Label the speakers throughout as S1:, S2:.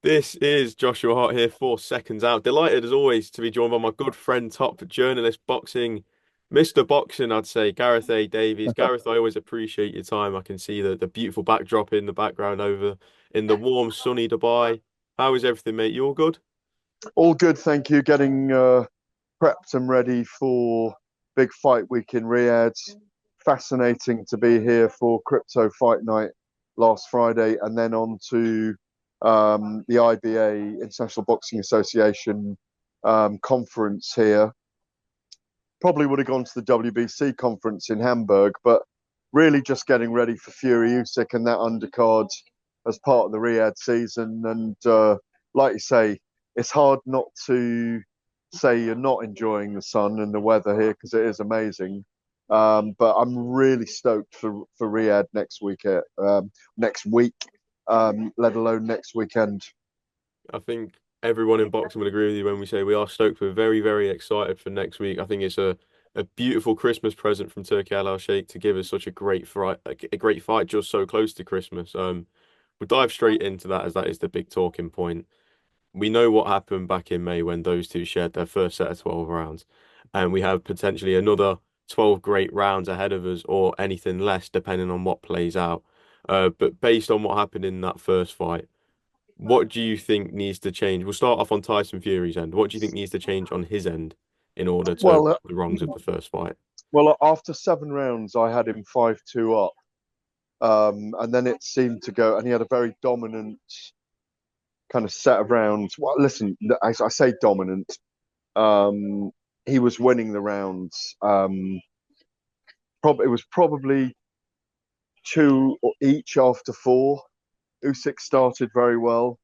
S1: This is Joshua Hart here for Seconds Out. Delighted as always to be joined by my good friend, top journalist, boxing, Mr. Boxing, I'd say, Gareth A Davies. Gareth, I always appreciate your time. I can see the beautiful backdrop in the background over in the warm, sunny Dubai. How is everything, mate? You all good?
S2: All good, thank you. Getting prepped and ready for big fight week in Riyadh. Fascinating to be here for crypto fight night last Friday, and then on to the IBA International Boxing Association conference here. Probably would have gone to the WBC conference in Hamburg, but really just getting ready for Fury Usyk and that undercard as part of the Riyadh season. And like you say, it's hard not to say you're not enjoying the sun and the weather here because it is amazing. But I'm really stoked for Riyadh next week, let alone next weekend.
S1: I think everyone in boxing would agree with you when we say we are stoked. We're very, very excited for next week. I think it's a beautiful Christmas present from Turkey Al Sheikh to give us such a great fight, a great fight just so close to Christmas. We'll dive straight into that as that is the big talking point. We know what happened back in May when those two shared their first set of 12 rounds, and we have potentially another 12 great rounds ahead of us, or anything less, depending on what plays out. But based on what happened in that first fight, what do you think needs to change? We'll start off on Tyson Fury's end. What do you think needs to change on his end in order to
S2: Well,
S1: right the wrongs of the first fight?
S2: after 7 rounds, I had him 5-2 up. And then it seemed to go, and he had a very dominant kind of set of rounds. Well, listen, I say dominant. Um, he was winning the rounds. It was probably two each after four. Usyk started very well.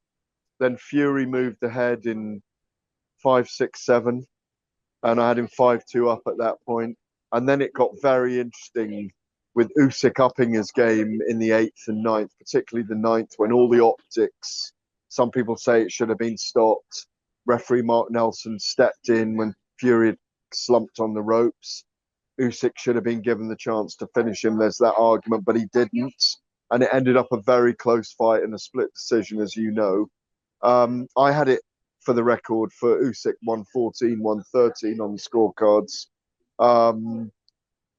S2: Then Fury moved ahead in 5, 6, 7, and I had him 5-2 up at that point. And then it got very interesting with Usyk upping his game in the eighth and ninth, particularly the ninth, when all the optics. Some people say it should have been stopped. Referee Mark Nelson stepped in when Fury had slumped on the ropes. Usyk should have been given the chance to finish him. There's that argument, but he didn't. And it ended up a very close fight and a split decision, as you know. I had it for the record for Usyk 114, 113 on the scorecards. Um,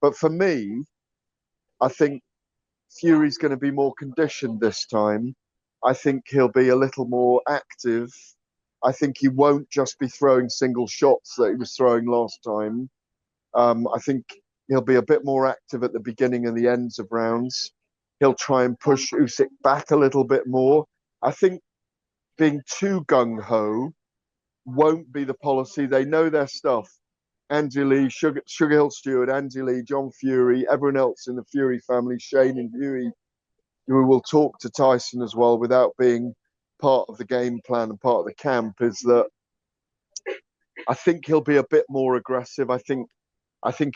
S2: but for me, I think Fury's going to be more conditioned this time. I think he'll be a little more active. I think he won't just be throwing single shots that he was throwing last time. I think he'll be a bit more active at the beginning and the ends of rounds. He'll try and push Usyk back a little bit more. I think being too gung ho won't be the policy. They know their stuff. Andy Lee, Sugar Hill Stewart, Andy Lee, John Fury, everyone else in the Fury family, Shane and Fury, who will talk to Tyson as well without being part of the game plan and part of the camp, is that I think he'll be a bit more aggressive. I think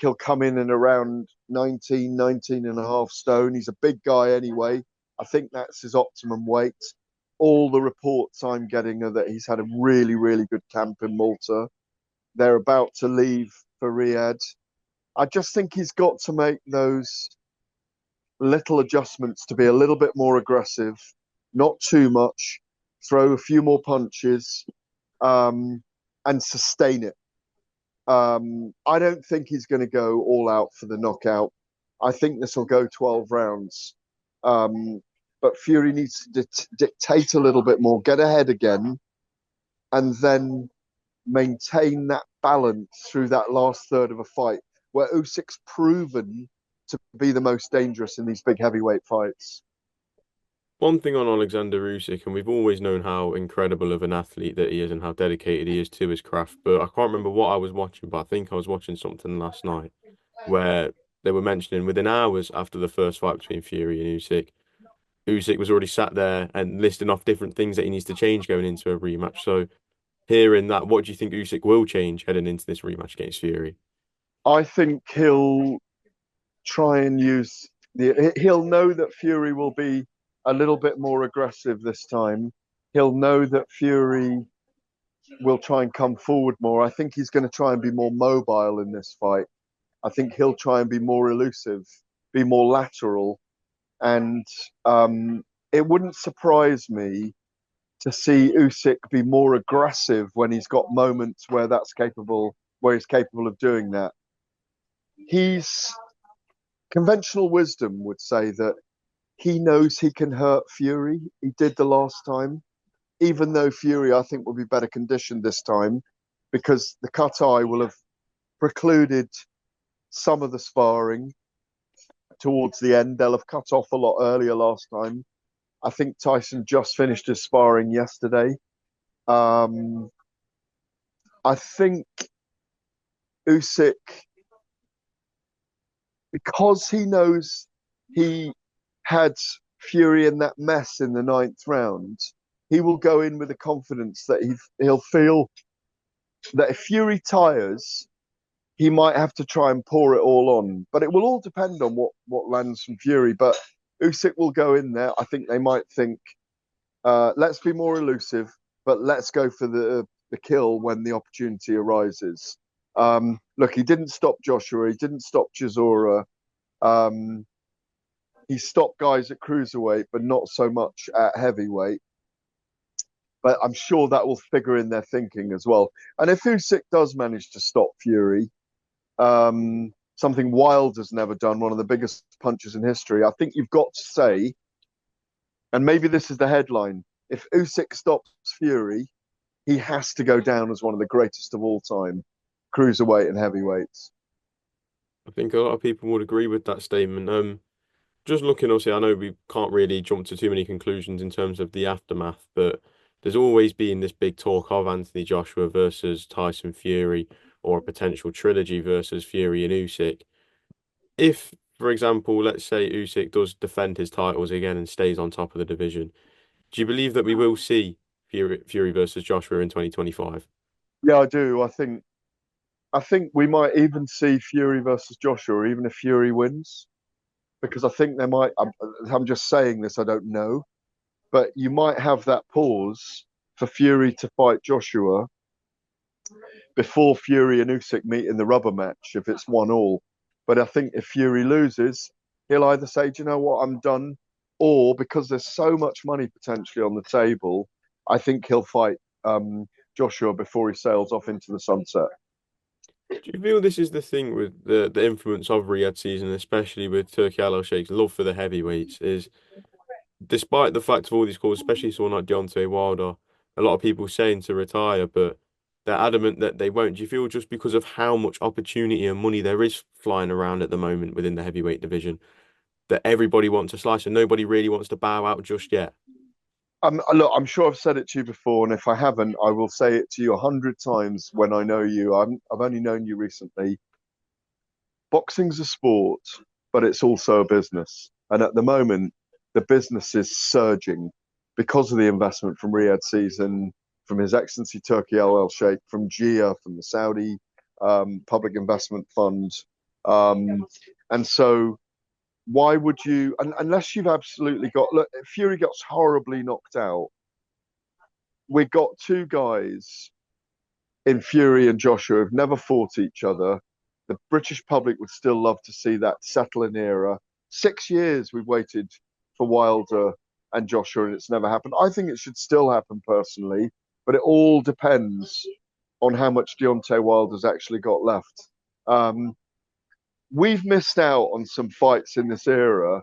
S2: he'll come in and around 19, 19 and a half stone. He's a big guy anyway. I think that's his optimum weight. All the reports I'm getting are that he's had a really, really good camp in Malta. They're about to leave for Riyadh. I just think he's got to make those little adjustments to be a little bit more aggressive, not too much, throw a few more punches, and sustain it. I don't think he's going to go all out for the knockout. I think this will go 12 rounds. But Fury needs to dictate a little bit more, get ahead again, and then maintain that balance through that last third of a fight where Usyk's proven to be the most dangerous in these big heavyweight fights.
S1: One thing on Oleksandr Usyk, and we've always known how incredible of an athlete that he is and how dedicated he is to his craft, but I can't remember what I was watching, but I think I was watching something last night where they were mentioning within hours after the first fight between Fury and Usyk, Usyk was already sat there and listing off different things that he needs to change going into a rematch. So hearing that, what do you think Usyk will change heading into this rematch against Fury?
S2: I think he'll try and use he'll know that Fury will be a little bit more aggressive this time. He'll know that Fury will try and come forward more. I think he's going to try and be more mobile in this fight. I think he'll try and be more elusive, be more lateral, and it wouldn't surprise me to see Usyk be more aggressive when he's got moments where he's capable of doing that. He's conventional wisdom would say that he knows he can hurt Fury. He did the last time, even though Fury, I think, will be better conditioned this time because the cut eye will have precluded some of the sparring towards the end. They'll have cut off a lot earlier last time. I think Tyson just finished his sparring yesterday. I think Usyk, because he knows he had Fury in that mess in the ninth round, he will go in with the confidence that he'll feel that if Fury tires, he might have to try and pour it all on. But it will all depend on what lands from Fury. But Usyk will go in there. I think they might think, let's be more elusive, but let's go for the kill when the opportunity arises. Look, he didn't stop Joshua. He didn't stop Chisora. He stopped guys at cruiserweight, but not so much at heavyweight. But I'm sure that will figure in their thinking as well. And if Usyk does manage to stop Fury, something Wilder's never done, one of the biggest punches in history, I think you've got to say, and maybe this is the headline, if Usyk stops Fury, he has to go down as one of the greatest of all time, cruiserweight and heavyweights.
S1: I think a lot of people would agree with that statement. Just looking, obviously, I know we can't really jump to too many conclusions in terms of the aftermath, but there's always been this big talk of Anthony Joshua versus Tyson Fury, or a potential trilogy versus Fury and Usyk. If, for example, let's say Usyk does defend his titles again and stays on top of the division, do you believe that we will see Fury versus Joshua in 2025?
S2: Yeah, I do. I think we might even see Fury versus Joshua, even if Fury wins, because I think they might. I'm just saying this. I don't know, but you might have that pause for Fury to fight Joshua before Fury and Usyk meet in the rubber match if it's 1-1. But I think if Fury loses, he'll either say, "Do you know what? I'm done," or because there's so much money potentially on the table, I think he'll fight Joshua before he sails off into the sunset.
S1: Do you feel this is the thing with the influence of Riyadh season, especially with Turki Al Sheikh's love for the heavyweights, is despite the fact of all these calls, especially someone like Deontay Wilder, a lot of people saying to retire, but they're adamant that they won't. Do you feel just because of how much opportunity and money there is flying around at the moment within the heavyweight division, that everybody wants a slice and nobody really wants to bow out just yet?
S2: Look, I'm sure I've said it to you before, and if I haven't, I will say it to you 100 times when I know you. I've only known you recently. Boxing's a sport, but it's also a business. And at the moment, the business is surging because of the investment from Riyadh season, from His Excellency Turki Al Sheikh, from GIA, from the Saudi Public Investment Fund. And so why would you, unless you've absolutely got, look, if Fury gets horribly knocked out, we've got two guys in Fury and Joshua who've never fought each other. The British public would still love to see that settle in era. 6 years we've waited for Wilder and Joshua and it's never happened. I think it should still happen personally, but it all depends on how much Deontay Wilder's actually got left. We've missed out on some fights in this era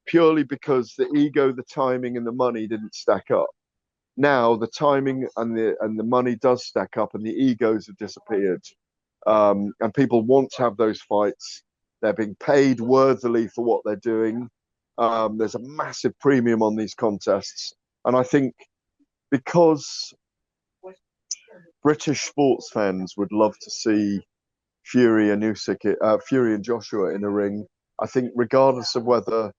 S2: purely because the ego, the timing, and the money didn't stack up. Now the timing and the money does stack up, and the egos have disappeared. And people want to have those fights. They're being paid worthily for what they're doing. There's a massive premium on these contests, and I think because British sports fans would love to see Fury and Usyk, Fury and Joshua in a ring. I think regardless of whether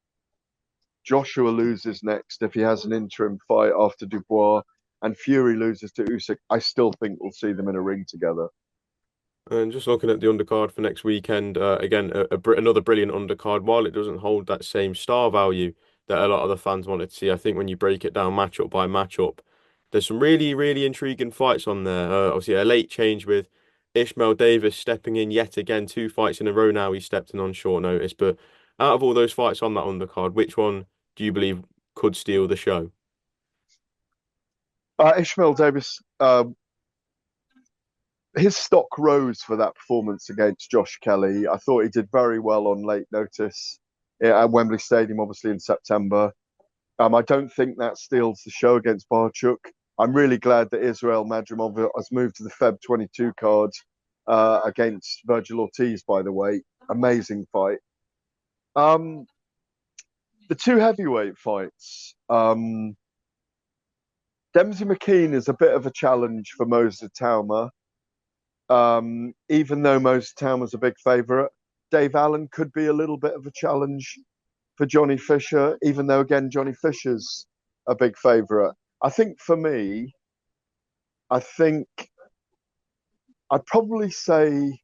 S2: Joshua loses next, if he has an interim fight after Dubois, and Fury loses to Usyk, I still think we'll see them in a ring together.
S1: And just looking at the undercard for next weekend, again, another brilliant undercard. While it doesn't hold that same star value that a lot of the fans wanted to see, I think when you break it down matchup by matchup, there's some really, really intriguing fights on there. Obviously, a late change with Ishmael Davis stepping in yet again, 2 fights in a row now. He stepped in on short notice. But out of all those fights on that undercard, which one do you believe could steal the show?
S2: Ishmael Davis, his stock rose for that performance against Josh Kelly. I thought he did very well on late notice at Wembley Stadium, obviously in September. I don't think that steals the show against Barchuk. I'm really glad that Israel Madrimov has moved to the Feb 22 card against Virgil Ortiz, by the way. Amazing fight. Um, the two heavyweight fights. Dempsey McKean is a bit of a challenge for Moses Tauma, even though Moses Tauma's a big favourite. Dave Allen could be a little bit of a challenge for Johnny Fisher, even though, again, Johnny Fisher's a big favourite. I think for me, I think I'd probably say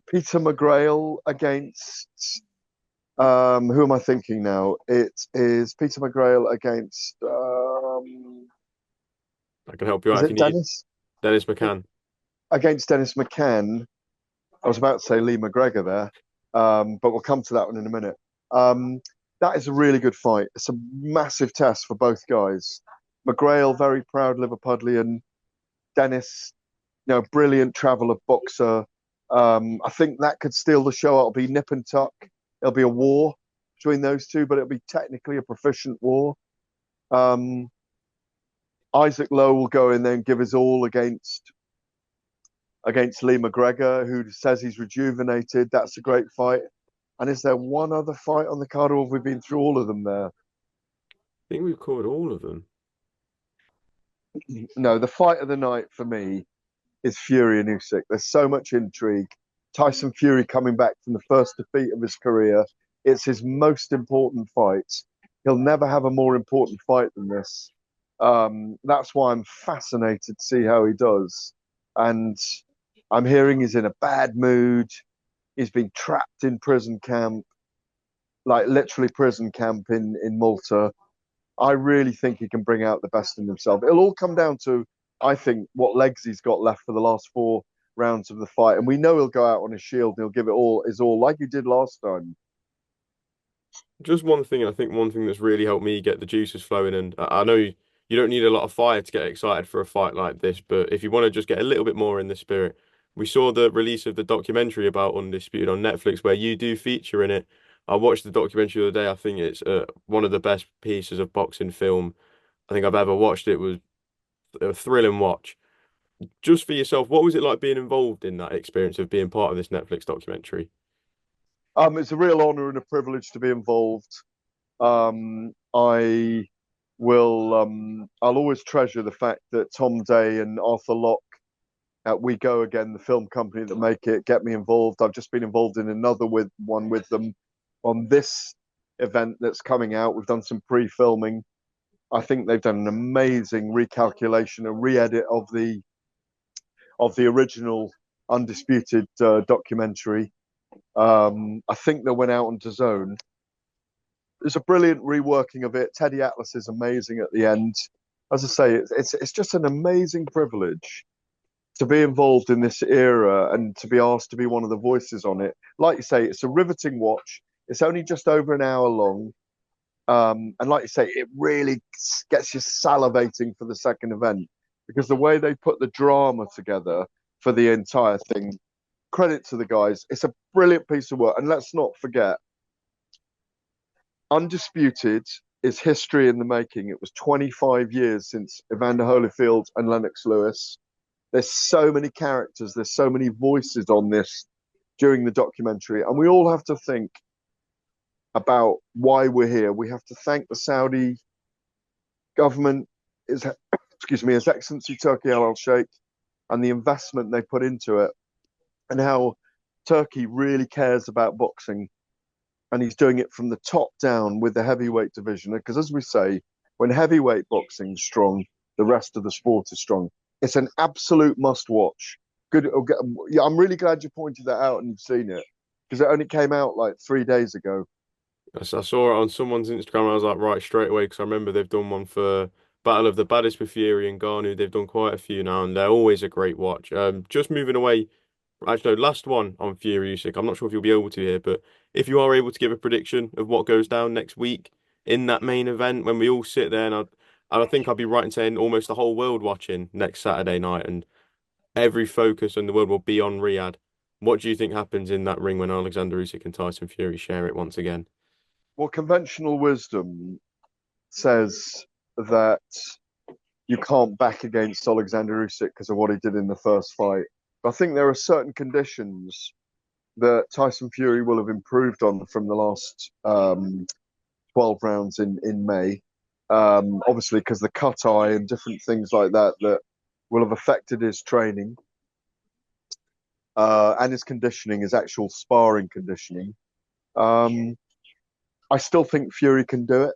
S2: Peter McGrail against who am I thinking now? It is Peter McGrail against
S1: I can help you
S2: is
S1: out if
S2: it
S1: you need.
S2: Dennis?
S1: Dennis McCann.
S2: Against Dennis McCann. I was about to say Lee McGregor there, but we'll come to that one in a minute. That is a really good fight. It's a massive test for both guys. McGrail, very proud Liverpudlian. Dennis, brilliant traveller boxer. I think that could steal the show. It'll be nip and tuck. It'll be a war between those two, but it'll be technically a proficient war. Isaac Lowe will go in there and give his all against Lee McGregor, who says he's rejuvenated. That's a great fight. And is there one other fight on the card, or have we been through all of them there?
S1: I think we've covered all of them.
S2: No, the fight of the night for me is Fury and Usyk. There's so much intrigue. Tyson Fury coming back from the first defeat of his career. It's his most important fight. He'll never have a more important fight than this. That's why I'm fascinated to see how he does. And I'm hearing he's in a bad mood. He's been trapped in prison camp, like literally prison camp in Malta. I really think he can bring out the best in himself. It'll all come down to, I think, what legs he's got left for the last 4 rounds of the fight. And we know he'll go out on his shield and he'll give it all his all, like he did last time.
S1: Just one thing, I think one thing that's really helped me get the juices flowing, and I know you don't need a lot of fire to get excited for a fight like this, but if you want to just get a little bit more in the spirit, we saw the release of the documentary about Undisputed on Netflix, where you do feature in it. I watched the documentary the other day. I think it's one of the best pieces of boxing film I think I've ever watched. It was a thrilling watch. Just for yourself, what was it like being involved in that experience of being part of this Netflix documentary?
S2: It's a real honour and a privilege to be involved. I will. I'll always treasure the fact that Tom Day and Arthur Locke We Go Again, the film company that make it, get me involved. I've just been involved in another one with them on this event that's coming out. We've done some pre-filming. I think they've done an amazing recalculation, a re-edit of the original Undisputed documentary. I think they went out on DAZN. There's a brilliant reworking of it. Teddy Atlas is amazing at the end. As I say, it's just an amazing privilege to be involved in this era and to be asked to be one of the voices on it. Like you say, it's a riveting watch. It's only just over an hour long. And like you say, it really gets you salivating for the second event because the way they put the drama together for the entire thing, credit to the guys. It's a brilliant piece of work. And let's not forget, Undisputed is history in the making. It was 25 years since Evander Holyfield and Lennox Lewis. There's so many characters, there's so many voices on this during the documentary, and we all have to think about why we're here. We have to thank the Saudi government, His Excellency Turkey Al Sheikh, and the investment they put into it, and how Turkey really cares about boxing. And he's doing it from the top down with the heavyweight division. Because as we say, when heavyweight boxing's strong, the rest of the sport is strong. It's an absolute must watch. Good. Yeah, I'm really glad you pointed that out and you've seen it because it only came out like 3 days ago.
S1: I saw it on someone's Instagram and I was like, right, straight away, because I remember they've done one for Battle of the Baddest with Fury and Garnu. They've done quite a few now, and they're always a great watch. Just moving away, actually, no, last one on Fury Usyk. I'm not sure if you'll be able to here, but if you are able to give a prediction of what goes down next week in that main event, when we all sit there, and And I think I'd be right in saying almost the whole world watching next Saturday night, and every focus in the world will be on Riyadh. What do you think happens in that ring when Oleksandr Usyk and Tyson Fury share it once again?
S2: Well, conventional wisdom says that you can't back against Oleksandr Usyk because of what he did in the first fight. But I think there are certain conditions that Tyson Fury will have improved on from the last 12 rounds in May. Obviously, because the cut eye and different things like that that will have affected his training and his conditioning, his actual sparring conditioning. Um, I still think Fury can do it,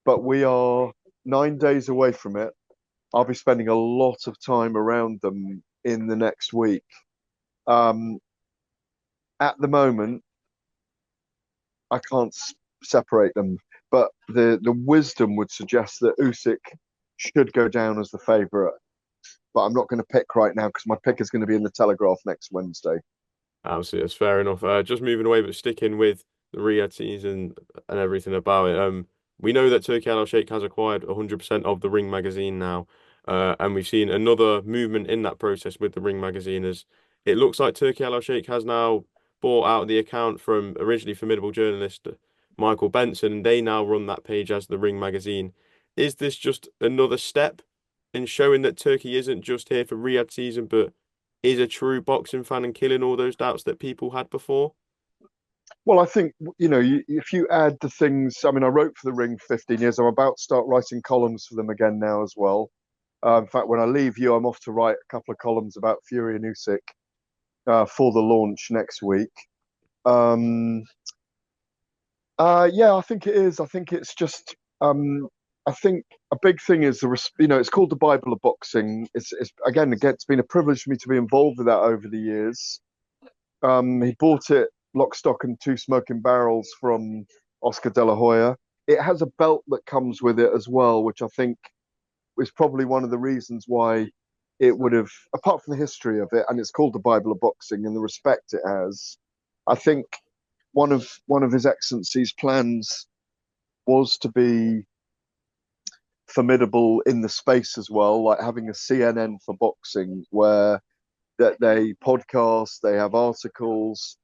S2: but we are 9 days away from it. I'll be spending a lot of time around them in the next week. Um, at the moment, I can't separate them, but the wisdom would suggest that Usyk should go down as the favourite. But I'm not going to pick right now because my pick is going to be in the Telegraph next Wednesday.
S1: Absolutely, that's fair enough. Just moving away, but sticking with the Riyadh season and everything about it. We know that Turkey Al Sheikh has acquired 100% of the Ring magazine now, and we've seen another movement in that process with the Ring magazine as it looks like Turkey Al Sheikh has now bought out the account from originally formidable journalist Michael Benson, and they now run that page as the Ring magazine. Is this just another step in showing that Turkey isn't just here for Riyadh season, but is a true boxing fan and killing all those doubts that people had before?
S2: Well, I think, if you add the things, I mean, I wrote for the Ring 15 years. I'm about to start writing columns for them again now as well. In fact, when I leave you, I'm off to write a couple of columns about Fury and Usyk for the launch next week. Um, yeah, I think it is. I think it's just. I think a big thing is it's called the Bible of boxing. It's again, it's been a privilege for me to be involved with that over the years. He bought it lock, stock, and two smoking barrels from Oscar De La Hoya. It has a belt that comes with it as well, which I think is probably one of the reasons why it would have, apart from the history of it, and it's called the Bible of Boxing and the respect it has. I think one of His Excellency's plans was to be formidable in the space as well, like having a CNN for boxing where that they podcast, they have articles,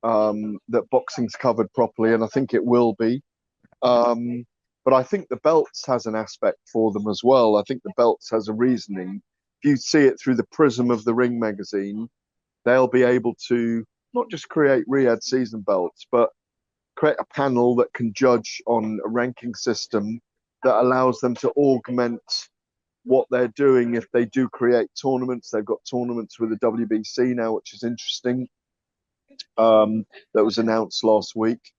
S2: that boxing's covered properly, and I think it will be. Um, but I think the belts has an aspect for them as well. I think the belts has a reasoning. If you see it through the prism of the Ring magazine, they'll be able to not just create Riyadh season belts, but create a panel that can judge on a ranking system that allows them to augment what they're doing if they do create tournaments. They've got tournaments with the WBC now, which is interesting. That was announced last week.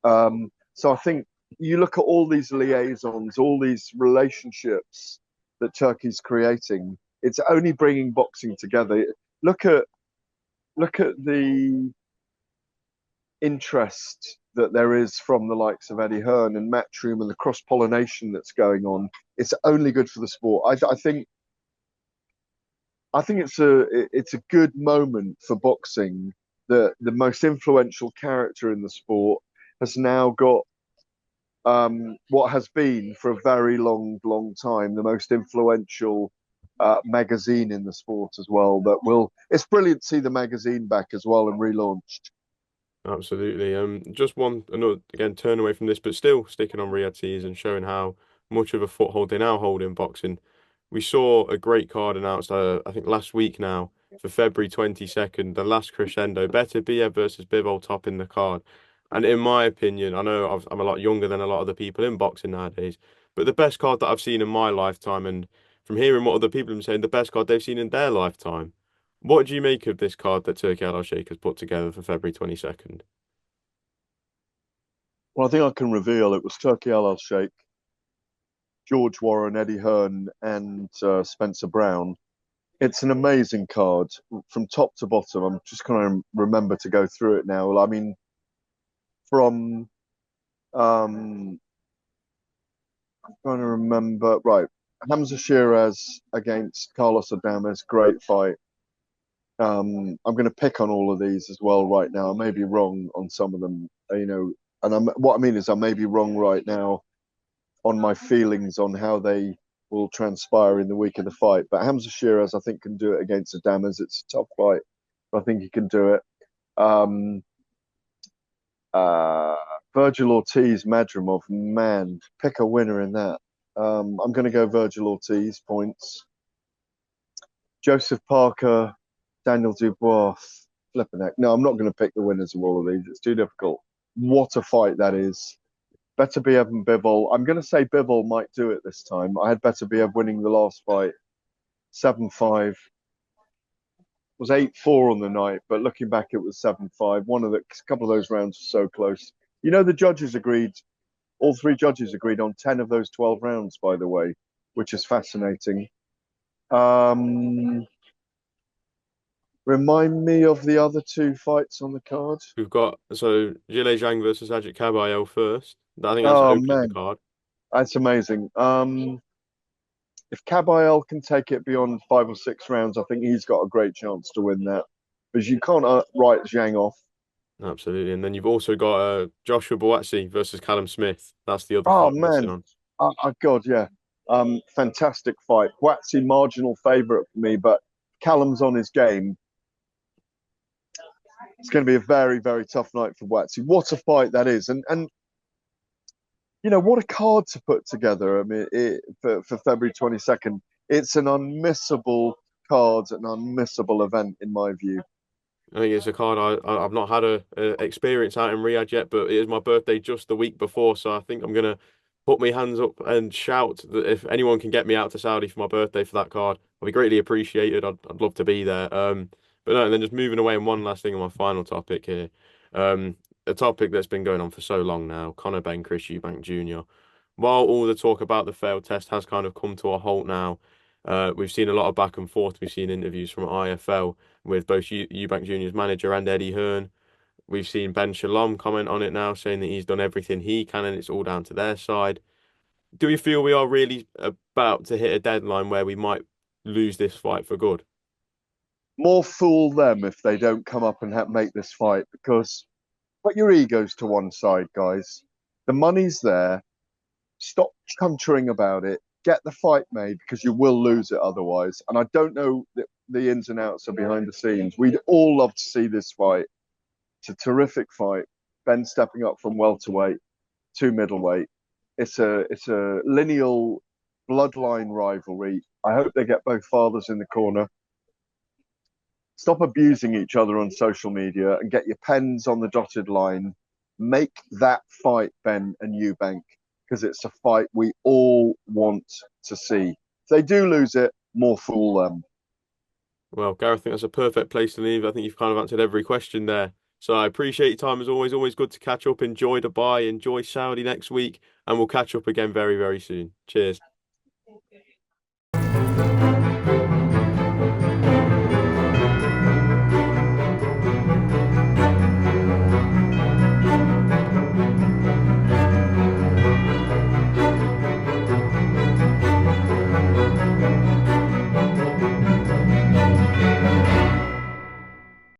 S2: So I think you look at all these liaisons, all these relationships that Turkey's creating. It's only bringing boxing together. Look at the interest that there is from the likes of Eddie Hearn and Matchroom and the cross pollination that's going on. It's only good for the sport. I think it's a good moment for boxing. The most influential character in the sport has now got what has been for a very long time the most influential magazine in the sport as well. It's brilliant to see the magazine back as well and relaunched.
S1: Absolutely. Just one another again turn away from this, but still sticking on Riyadh season, showing how much of a foothold they now hold in boxing. We saw a great card announced, I think last week now for February 22nd, the last crescendo, Beterbiev versus Bivol topping the card. And in my opinion, I know I'm a lot younger than a lot of the people in boxing nowadays, but the best card that I've seen in my lifetime, and from hearing what other people have been saying, the best card they've seen in their lifetime. What do you make of this card that Turkey Al Sheikh has put together for February 22nd?
S2: Well, I think I can reveal it was Turkey Al Sheikh, George Warren, Eddie Hearn, and Spencer Brown. It's an amazing card from top to bottom. I'm just going to remember to go through it now. I mean, from I'm trying to remember. Right, Hamza Shiraz against Carlos Adames, great fight. I'm going to pick on all of these as well right now. I may be wrong on some of them, and what I mean is I may be wrong right now. on my feelings on how they will transpire in the week of the fight. But Hamza Shiraz, I think, can do it against Adamas. It's a tough fight, but I think he can do it. Um, uh, Virgil Ortiz, Madrimov, man, pick a winner in that. I'm going to go Virgil Ortiz points. Joseph Parker, Daniel Dubois, flipping heck. No, I'm not going to pick the winners of all of these. It's too difficult. What a fight that is. Beterbiev and Bivol. I'm going to say Bivol might do it this time. I had Beterbiev winning the last fight 7-5. It was 8-4 on the night, but looking back, it was 7-5. A couple of those rounds were so close. You know, the judges agreed, all three judges agreed on 10 of those 12 rounds, by the way, which is fascinating. Remind me of the other two fights on the card.
S1: We've got Zhile Zhang versus Ajit Kabayel first. I think that's
S2: Oh
S1: opening the
S2: man,
S1: card.
S2: that's amazing. If Kabayel can take it beyond 5 or 6 rounds, I think he's got a great chance to win that. Because you can't write Zhang off.
S1: Absolutely. And then you've also got Joshua Buatsi versus Callum Smith. That's the other
S2: Oh
S1: fight we're missing
S2: man,
S1: on.
S2: God, yeah. Fantastic fight. Waxy marginal favourite for me, but Callum's on his game. It's going to be a very, very tough night for Waxy. What a fight that is, and you know what a card to put together. I mean, for February 22nd, it's an unmissable card, an unmissable event in my view.
S1: I think it's a card I've not had a experience out in Riyadh yet, but it is my birthday just the week before, so I think I'm gonna put my hands up and shout that if anyone can get me out to Saudi for my birthday for that card, I'll be greatly appreciated. I'd love to be there. But no, and then just moving away, and one last thing on my final topic here, a topic that's been going on for so long now, Conor Benn, Chris Eubank Jr. While all the talk about the failed test has kind of come to a halt now, we've seen a lot of back and forth. We've seen interviews from IFL with both Eubank Jr.'s manager and Eddie Hearn. We've seen Ben Shalom comment on it now, saying that he's done everything he can and it's all down to their side. Do we feel we are really about to hit a deadline where we might lose this fight for good?
S2: More fool them if they don't come up and make this fight because put your egos to one side, guys. The money's there. Stop chuntering about it. Get the fight made because you will lose it otherwise. And I don't know the ins and outs of behind the scenes. We'd all love to see this fight. It's a terrific fight. Ben stepping up from welterweight to middleweight. It's a lineal bloodline rivalry. I hope they get both fathers in the corner. Stop abusing each other on social media and get your pens on the dotted line. Make that fight, Ben and Eubank, because it's a fight we all want to see. If they do lose it, more fool them.
S1: Well, Gareth, I think that's a perfect place to leave. I think you've kind of answered every question there. So I appreciate your time as always. Always good to catch up. Enjoy Dubai, enjoy Saudi next week, and we'll catch up again very, very soon. Cheers.